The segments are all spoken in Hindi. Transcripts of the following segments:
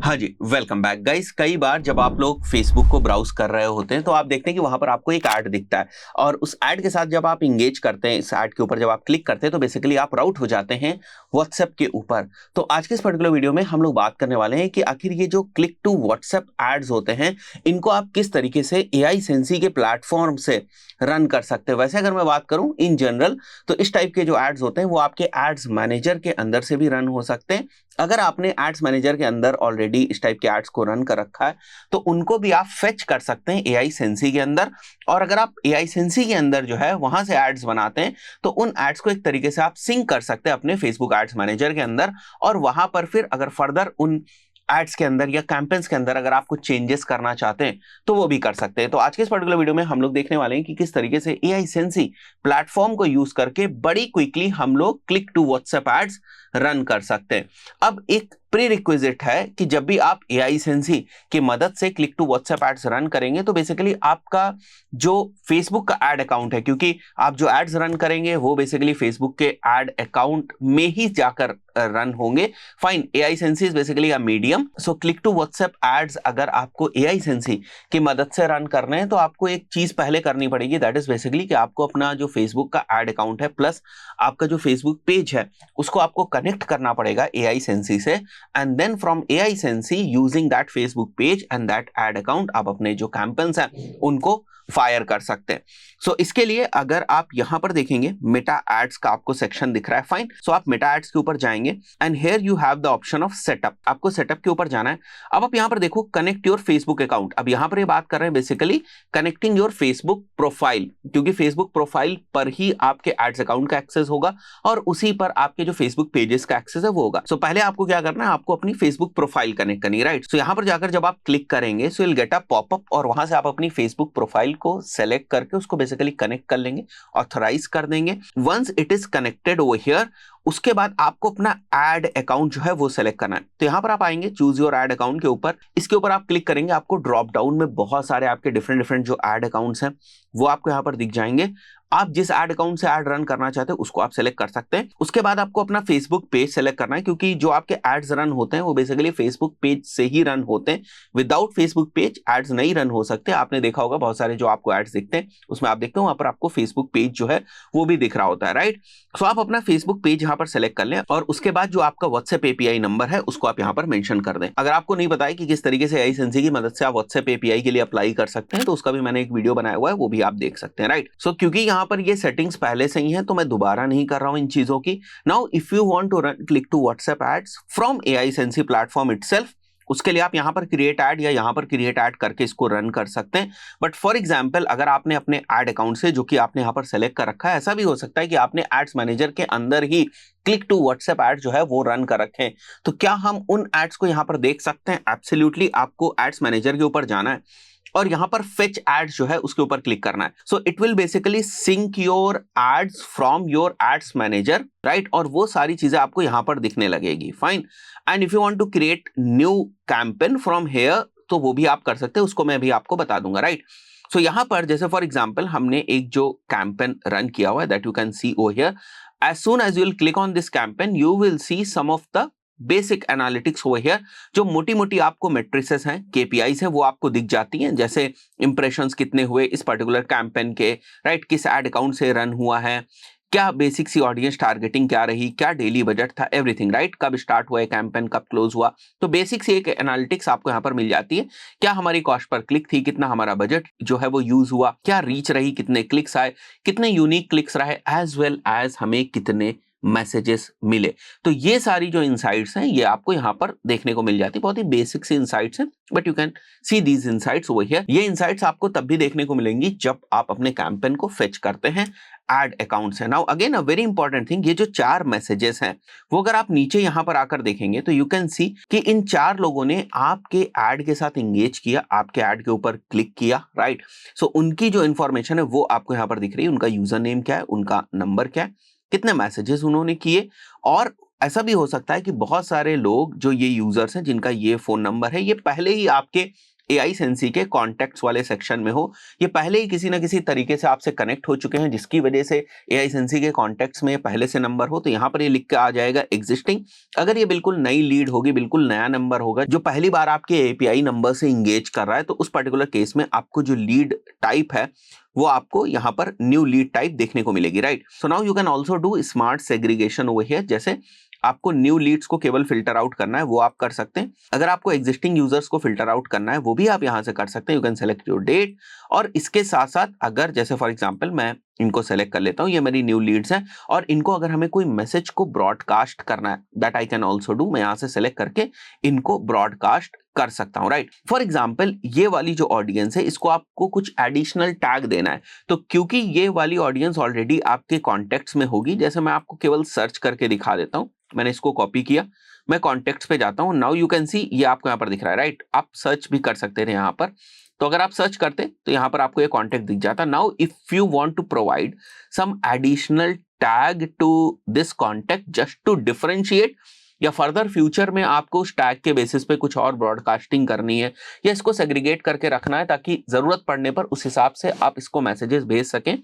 हाँ जी, वेलकम बैक गाइस। कई बार जब आप लोग फेसबुक को ब्राउज कर रहे होते हैं तो आप देखते हैं कि वहां पर आपको एक ऐड दिखता है और उस ऐड के साथ जब आप इंगेज करते हैं, इस ऐड के ऊपर जब आप क्लिक करते हैं तो बेसिकली आप राउट हो जाते हैं व्हाट्सएप के ऊपर। तो आज के इस पर्टिकुलर वीडियो में हम लोग बात करने वाले हैं कि आखिर ये जो क्लिक टू व्हाट्सएप एड्स होते हैं इनको आप किस तरीके से एआई सेंसी के प्लेटफॉर्म से रन कर सकते हैं। वैसे अगर मैं बात करूं इन जनरल तो इस टाइप के जो एड्स होते हैं वो आपके एड्स मैनेजर के अंदर से भी रन हो सकते हैं। अगर आपने एड्स मैनेजर के अंदर ऑलरेडी इस टाइप के एड्स को रन कर रखा है तो उनको भी आप फेच कर सकते हैं एआई सेंसी के अंदर। और अगर आप एआई सेंसी के अंदर जो है वहां से एड्स बनाते हैं तो उन एड्स को एक तरीके से आप सिंक कर सकते हैं अपने फेसबुक एड्स मैनेजर के अंदर। और वहां पर फिर अगर फर्दर उन एड्स के अंदर या कैंपेन्स के अंदर अगर आप कुछ चेंजेस करना चाहते हैं तो वो भी कर सकते हैं। तो आज के इस पर्टिकुलर वीडियो में हम लोग देखने वाले हैं कि किस तरीके से एआई सेंसी प्लेटफॉर्म को यूज करके बड़ी क्विकली हम लोग click to WhatsApp ads run कर सकते हैं। अब एक प्री रिक्विजिट है कि जब भी आप एआई सेंसी की मदद से click to WhatsApp ads run करेंगे तो बेसिकली आपका जो फेसबुक का एड अकाउंट है, क्योंकि आप जो एड्स रन करेंगे वो बेसिकली फेसबुक के एड अकाउंट में ही जाकर रन होंगे। Fine, AI Sensy is basically a medium. So click to WhatsApp ads अगर आपको एआई सेंसी की मदद से रन करने हैं तो आपको एक चीज पहले करनी पड़ेगी, दैट इज बेसिकली कि आपको अपना जो फेसबुक का एड अकाउंट है प्लस आपका जो फेसबुक पेज है उसको आपको कनेक्ट करना पड़ेगा एआई सेंसी से। And then from AI Sensy using that Facebook page and that ad account आप अपने जो कैंपेन्स हैं उनको फायर कर सकते हैं। सो इसके लिए अगर आप यहां पर देखेंगे मेटा एड्स का आपको सेक्शन दिख रहा है। फाइन, सो आप मेटा एड्स के ऊपर जाएंगे and here you have the option of setup. आपको सेटअप के ऊपर जाना है। अब आप यहां पर देखो कनेक्ट योर फेसबुक अकाउंट। अब यहां पर ये बात कर रहे हैं basically connecting your Facebook profile, क्योंकि फेसबुक प्रोफाइल पर ही आपके एड्स अकाउंट का एक्सेस होगा और उसी पर आपके जो फेसबुक पेजेस का एक्सेस है वो होगा। सो पहले आपको क्या करना है, आपको अपनी फेसबुक प्रोफाइल कनेक्ट करनी है, राइट। सो यहां पर जाकर जब आप क्लिक करेंगे so will get a popup और वहां से आप अपनी फेसबुक प्रोफाइल को सेलेक्ट करके उसको बेसिकली कनेक्ट कर लेंगे, ऑथराइज कर देंगे। Once it is connected over here उसके बाद आपको अपना एड अकाउंट जो है वो सेलेक्ट करना है। तो यहां पर आप आएंगे चूज योर एड अकाउंट के ऊपर, इसके ऊपर आप क्लिक करेंगे, आपको ड्रॉप डाउन में बहुत सारे आपके डिफरेंट डिफरेंट जो एड अकाउंट्स हैं वो आपको यहां पर दिख जाएंगे। आप जिस एड अकाउंट से एड रन करना चाहते हैं उसको आप सेलेक्ट कर सकते हैं। उसके बाद आपको अपना फेसबुक पेज सेलेक्ट करना है, क्योंकि जो आपके एड्स रन होते हैं वो बेसिकली फेसबुक पेज से ही रन होते हैं। विदाउट फेसबुक पेज एड्स नहीं रन हो सकते। आपने देखा होगा बहुत सारे जो आपको एड्स दिखते हैं उसमें आप देखते हो वहां पर आपको फेसबुक पेज जो है वो भी दिख रहा होता है, राइट। सो आप अपना फेसबुक पेज यहां पर सेलेक्ट कर लें और उसके बाद जो आपका व्हाट्सएप एपीआई नंबर है उसको आप यहां पर मेंशन कर दें। अगर आपको नहीं पता है कि किस तरीके से एआई सेंसी की मदद से आप व्हाट्सएप एपीआई के लिए अप्लाई कर सकते हैं तो उसका भी मैंने एक वीडियो बनाया हुआ है, वो भी आप देख सकते हैं, राइट। सो क्योंकि यहां पर ये सेटिंग्स पहले से ही है तो मैं दोबारा नहीं कर रहा हूं इन चीजों की। Now if you want to run click to WhatsApp ads from AI Sensy platform itself, उसके लिए आप यहां पर क्रिएट ऐड या यहां पर क्रिएट ऐड करके इसको रन कर सकते हैं। बट फॉर एग्जांपल अगर आपने अपने ऐड अकाउंट से जो कि आपने यहां पर सेलेक्ट कर रखा है, ऐसा भी हो सकता है कि आपने एड्स मैनेजर के अंदर ही क्लिक टू व्हाट्सएप ऐड जो है वो रन कर रखे हैं, तो क्या हम उन एड्स को यहां पर देख सकते हैं? एब्सोल्युटली, आपको एड्स मैनेजर के ऊपर जाना है और यहां पर फेच एड्स जो है उसके ऊपर क्लिक करना है। So it will basically sync your ads from your ads manager, right. और वो सारी चीजें आपको यहां पर दिखने लगेगी। Fine, and if you want to create new campaign from here तो वो भी आप कर सकते हैं, उसको मैं भी आपको बता दूंगा, राइट। सो यहां पर जैसे फॉर एग्जांपल हमने एक जो कैंपेन रन किया हुआ है that you can see over here, as soon as you will click on this campaign you will see some of the basic analytics over here. जो मोटी मोटी आपको मेट्रिसेस हैं, केपीआईज हैं, वो आपको दिख जाती हैं, जैसे इंप्रेशंस कितने हुए इस पर्टिकुलर कैंपेन के, राइट, किस एड अकाउंट से रन हुआ है, क्या बेसिक सी ऑडियंस टारगेटिंग क्या रही, क्या डेली बजट था, एवरीथिंग, राइट, कब स्टार्ट हुआ है कैंपेन, कब क्लोज हुआ। तो बेसिक सी एक एनालिटिक्स आपको यहाँ पर मिल जाती है। क्या हमारी कॉस्ट पर क्लिक थी, कितना हमारा बजट जो है वो यूज हुआ, क्या रीच रही, कितने क्लिक्स आए, कितने यूनिक क्लिक्स रहे, एज वेल एज हमें कितने मैसेजेस मिले। तो ये सारी जो इनसाइट्स हैं ये आपको यहाँ पर देखने को मिल जाती है। बहुत ही बेसिक सी इनसाइट्स हैं but you can see these insights over here. ये इनसाइट्स आपको तब भी देखने को मिलेंगी जब आप अपने कैंपेन को फेच करते हैं एड अकाउंट से। Now again a very important thing, ये जो 4 मैसेजेस हैं वो अगर आप नीचे यहां पर आकर देखेंगे तो यू कैन सी कि इन 4 लोगों ने आपके एड के साथ इंगेज किया, आपके एड के ऊपर क्लिक किया, राइट। सो उनकी जो इंफॉर्मेशन है वो आपको यहां पर दिख रही है। उनका यूजर नेम क्या है, उनका नंबर क्या है, कितने मैसेजेस उन्होंने किए। और ऐसा भी हो सकता है कि बहुत सारे लोग जो ये यूजर्स हैं जिनका ये फोन नंबर है ये पहले ही आपके AI सेंसी के कॉन्टेक्ट्स वाले सेक्शन में हो, ये पहले ही किसी ना किसी तरीके से आपसे कनेक्ट हो चुके हैं, जिसकी वजह से AI सेंसी के कॉन्टेक्ट्स में पहले से नंबर हो, तो यहाँ पर ये लिख के आ जाएगा एग्जिस्टिंग। अगर ये बिल्कुल नई लीड होगी, बिल्कुल नया नंबर होगा जो पहली बार आपके API नंबर से इंगेज कर रहा है, तो उस पर्टिकुलर केस में आपको जो लीड टाइप है वो आपको यहाँ पर न्यू लीड टाइप देखने को मिलेगी, right. So now you can also do smart segregation over here. जैसे आपको न्यू लीड्स को केवल फिल्टर आउट करना है वो आप कर सकते हैं। अगर आपको एग्जिस्टिंग यूजर्स को फिल्टर आउट करना है वो भी आप यहां से कर सकते हैं। You can select your date, और इसके साथ साथ अगर जैसे फॉर एग्जांपल मैं इनको सेलेक्ट कर लेता हूं, ये मेरी न्यू लीड्स हैं, और इनको अगर हमें कोई मैसेज को ब्रॉडकास्ट करना है, that I can also do. मैं यहां से सेलेक्ट करके इनको ब्रॉडकास्ट कर सकता हूं, राइट। फॉर एग्जाम्पल ये वाली जो ऑडियंस है इसको आपको कुछ एडिशनल टैग देना है, तो क्योंकि ये वाली ऑडियंस ऑलरेडी आपके कॉन्टेक्ट्स में होगी, जैसे मैं आपको केवल सर्च करके दिखा देता हूं। मैंने इसको कॉपी किया, मैं कॉन्टेक्ट्स पे जाता हूं। नाउ यू कैन सी, ये आपको यहाँ पर दिख रहा है, राइट। आप सर्च भी कर सकते थे यहाँ पर, तो अगर आप सर्च करते तो यहाँ पर आपको ये कॉन्टेक्ट दिख जाता। Now if you want to provide some additional tag to this contact just to differentiate, या फर्दर फ्यूचर में आपको उस टैग के बेसिस पे कुछ और ब्रॉडकास्टिंग करनी है, या इसको सेग्रीगेट करके रखना है ताकि जरूरत पड़ने पर उस हिसाब से आप इसको मैसेजेस भेज सकें,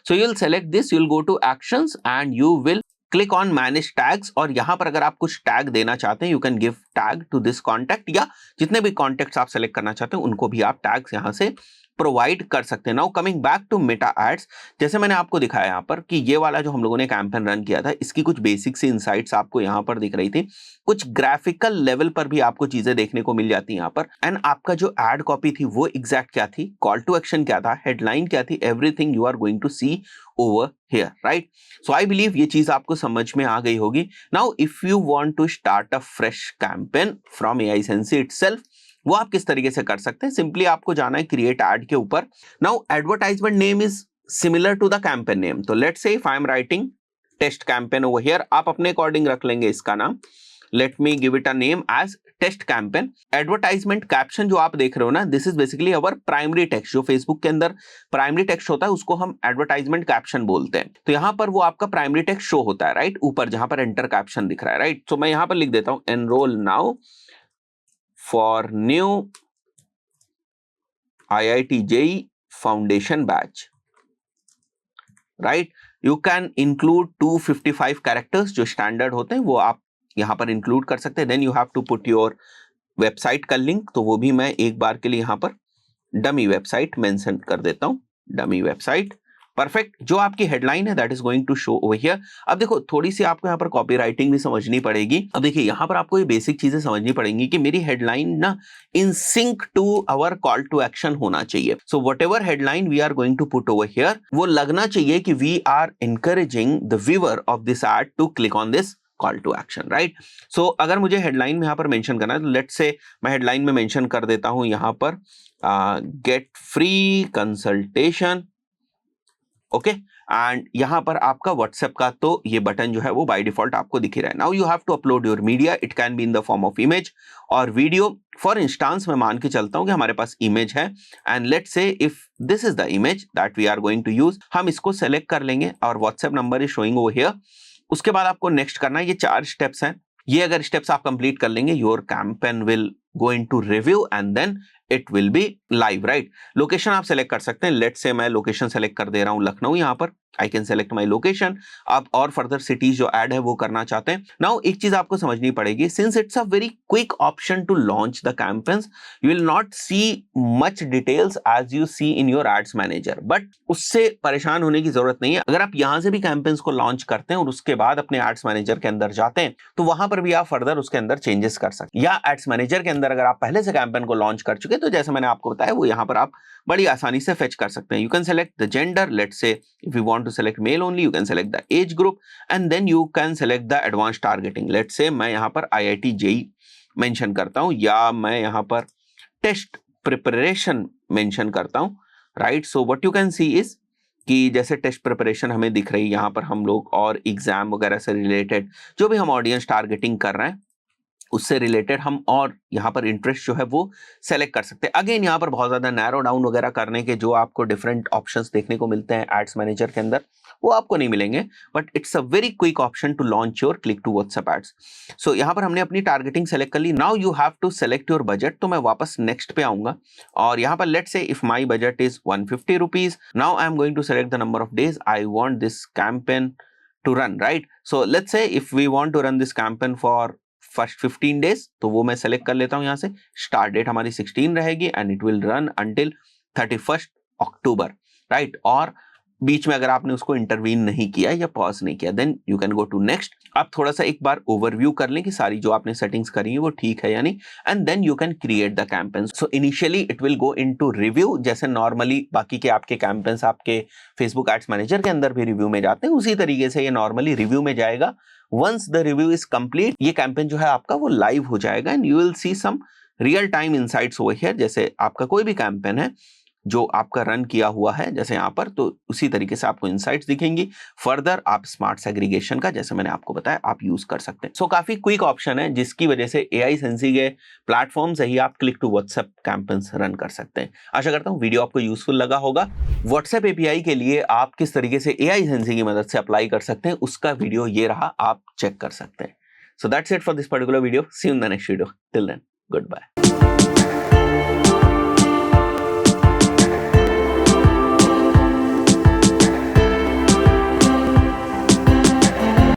so you will select this, you will go to actions and you will click on manage tags, और यहां पर अगर आप कुछ टैग देना चाहते हैं you can give tag to this contact, या जितने भी कॉन्टेक्ट्स आप सेलेक्ट करना चाहते हैं उनको भी आप टैग्स यहां से प्रोवाइड कर सकते हैं। Now coming back to Meta ads, जैसे मैंने आपको दिखाया यहाँ पर कि ये वाला जो हम लोगों ने कैंपेन रन किया था, इसकी कुछ बेसिक सी इनसाइट्स आपको यहाँ पर दिख रही थी, कुछ ग्राफिकल लेवल पर भी आपको चीजें देखने को मिल जाती हैं यहाँ पर। एंड आपका जो एड कॉपी थी वो एग्जैक्ट क्या थी, कॉल टू एक्शन क्या था, हेडलाइन क्या थी, everything you are going to see over here, right. So I believe ये चीज आपको समझ में आ गई होगी। Now if you want to start a fresh campaign from AI Sensy itself, वो आप किस तरीके से कर सकते हैं। सिंपली आपको जाना है क्रिएट एड के ऊपर। Now advertisement name is similar to the campaign name, तो let's say if I am writing test campaign over here, आप अपने अकॉर्डिंग रख लेंगे इसका नाम। Let me give it a name as test campaign. Advertisement caption जो आप देख रहे हो ना, this is basically our primary text. जो फेसबुक के अंदर प्राइमरी टेक्स्ट होता है उसको हम एडवर्टाइजमेंट कैप्शन बोलते हैं, तो यहां पर वो आपका प्राइमरी टेक्स्ट शो होता है, राइट, ऊपर जहां पर एंटर कैप्शन दिख रहा है, राइट। तो मैं यहां पर लिख देता हूं enrol now for new IIT JEE foundation batch, right? You can include 255 characters जो स्टैंडर्ड होते हैं वो आप यहां पर इंक्लूड कर सकते हैं। Then you have to put your website का लिंक, तो वो भी मैं एक बार के लिए यहां पर डमी वेबसाइट मेंशन कर देता हूं, डमी वेबसाइट, परफेक्ट। जो आपकी हेडलाइन है that is going to show over here. अब देखो थोड़ी सी आपको यहाँ पर कॉपी राइटिंग भी समझनी पड़ेगी। अब देखिए यहाँ पर आपको ये बेसिक चीजें समझनी पड़ेंगी कि मेरी हेडलाइन ना in sync to our call to action होना चाहिए। So whatever headline we are going to put over here, वो लगना चाहिए कि we are encouraging the viewer of this ad to click on this call to action, right. So अगर मुझे हेडलाइन में यहाँ पर मेंशन करना है तो लेट्स से मैं हेडलाइन में मेंशन कर देता हूं यहाँ पर get free consultation, okay. And यहां पर आपका व्हाट्सएप का तो ये बटन जो है वो बाय डिफॉल्ट आपको दिख ही रहा है। Now you have to upload your media, it can be in the form of image और वीडियो। फॉर इंस्टांस मैं मान के चलता हूं कि हमारे पास इमेज है, and let's say if this is the image that we are going to use, हम इसको सेलेक्ट कर लेंगे और WhatsApp number is showing over here. उसके बाद आपको नेक्स्ट करना है, ये 4 स्टेप्स हैं, ये अगर स्टेप्स आप कंप्लीट कर लेंगे your campaign will go into review and then it will be live, right. Location आप सेलेक्ट कर सकते हैं, लेट्स से मैं लोकेशन सेलेक्ट कर दे रहा हूं लखनऊ, यहां पर I can select my location. आप और फर्दर सिटीज जो ऐड है वो करना चाहते हैं। नाउ एक चीज आपको समझनी पड़ेगी, since it's a very quick option to launch the campaigns, you will not see much details as you see in your ads manager, but उससे परेशान होने की जरूरत नहीं है। अगर आप यहां से भी कैंपेन्स को लॉन्च करते हैं और उसके बाद अपने एड्स मैनेजर के अंदर जाते हैं तो वहां पर भी आप फर्दर उसके अंदर चेंजेस कर सकते हैं। या एड्स मैनेजर के अंदर अगर आप पहले से कैंपेन को लॉन्च कर चुके तो जैसे मैंने आपको बताया वो यहां पर आप बड़ी आसानी से फेच कर सकते हैं। You can select the gender, let's say if you want to select male only, you can select the age group and then you can select the advanced targeting। let's say मैं यहाँ पर IIT JEE मेंशन करता हूँ या मैं यहाँ पर टेस्ट प्रिपरेशन मेंशन करता हूँ, right. So what you can C is कि जैसे टेस्ट प्रिपरेशन हमें दिख रही है यहाँ पर, हम लोग और एग्जाम वगैरह से रिलेटेड जो भी हम ऑडियंस टारगेटिंग कर रहे हैं उससे रिलेटेड हम और यहाँ पर इंटरेस्ट जो है वो सेलेक्ट कर सकते हैं। अगेन यहाँ पर बहुत ज्यादा नैरो डाउन वगैरह करने के जो आपको डिफरेंट ऑप्शंस देखने को मिलते हैं एड्स मैनेजर के अंदर, वो आपको नहीं मिलेंगे, but it's a very quick option to launch your click to WhatsApp ads. So यहाँ पर हमने अपनी टारगेटिंग सेलेक्ट कर ली। Now you have to select your budget. तो मैं वापस नेक्स्ट पे आऊंगा और यहाँ पर let's say if my budget is 150 rupees, now I am going to select the number of days I want this campaign to run, right. So let's say if we want to run this campaign for first 15 days, तो वो मैं सेलेक्ट कर लेता हूं। यहां से स्टार्ट डेट हमारी 16 रहेगी and it will run until 31 October, right. और बीच में अगर आपने उसको इंटरवीन नहीं किया या पॉज नहीं किया, then you can go to next. आप थोड़ा सा एक बार ओवरव्यू कर लें कि सारी जो आपने सेटिंग्स करी है वो ठीक है या नहीं, and then you can create the campaigns. So initially it will go into review, जैसे नॉर्मली बाकी के आपके कैंपेन्स आपके फेसबुक एड्स मैनेजर के अंदर भी रिव्यू में जाते हैं, उसी तरीके से ये नॉर्मली रिव्यू में जाएगा। Once the review is complete, ये कैंपेन जो है आपका वो लाइव हो जाएगा and you will see some real time insights over here. जैसे आपका कोई भी कैंपेन है जो आपका रन किया हुआ है जैसे यहाँ पर, तो उसी तरीके से आपको इनसाइट्स दिखेंगी। फर्दर आप स्मार्ट सेग्रीगेशन का, जैसे मैंने आपको बताया, आप यूज कर सकते हैं। सो काफी क्विक ऑप्शन है जिसकी वजह से एआई सेंसी के प्लेटफॉर्म से ही आप click to WhatsApp campaigns run कर सकते हैं। आशा करता हूँ वीडियो आपको यूजफुल लगा होगा। व्हाट्सएप एपीआई के लिए आप किस तरीके से एआई सेंसी की मदद से अप्लाई कर सकते हैं उसका वीडियो ये रहा, आप चेक कर सकते हैं। So that's it for this particular video. See you in the next video. Till then, good bye.